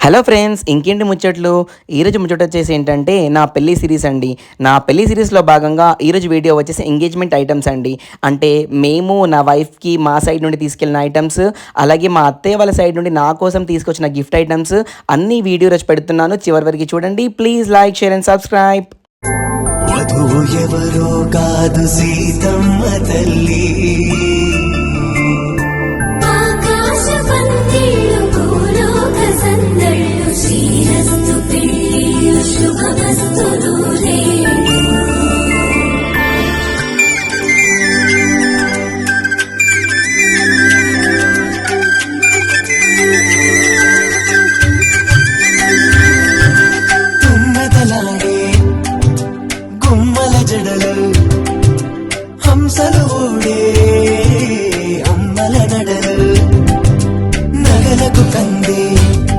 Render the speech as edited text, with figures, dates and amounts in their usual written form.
Hello friends, ఇంకేంటి ముచ్చట్లు. ఈరోజు ముచ్చట వచ్చేసి ఏంటంటే నా పెళ్లి సిరీస్ అండి. నా పెళ్లి సిరీస్లో భాగంగా ఈరోజు వీడియో వచ్చేసి ఎంగేజ్మెంట్ ఐటమ్స్ అండి. అంటే మేము నా వైఫ్కి మా సైడ్ నుండి తీసుకెళ్ళిన ఐటమ్స్, అలాగే మా అత్తయ్య వాళ్ళ సైడ్ నుండి నా కోసం తీసుకొచ్చిన గిఫ్ట్ ఐటమ్స్ అన్ని వీడియో రోజు పెడుతున్నాను. చివరి వరకు చూడండి. Please like, share and subscribe. వధువు ఎవరో కాదు సీతమ్మ తల్లి,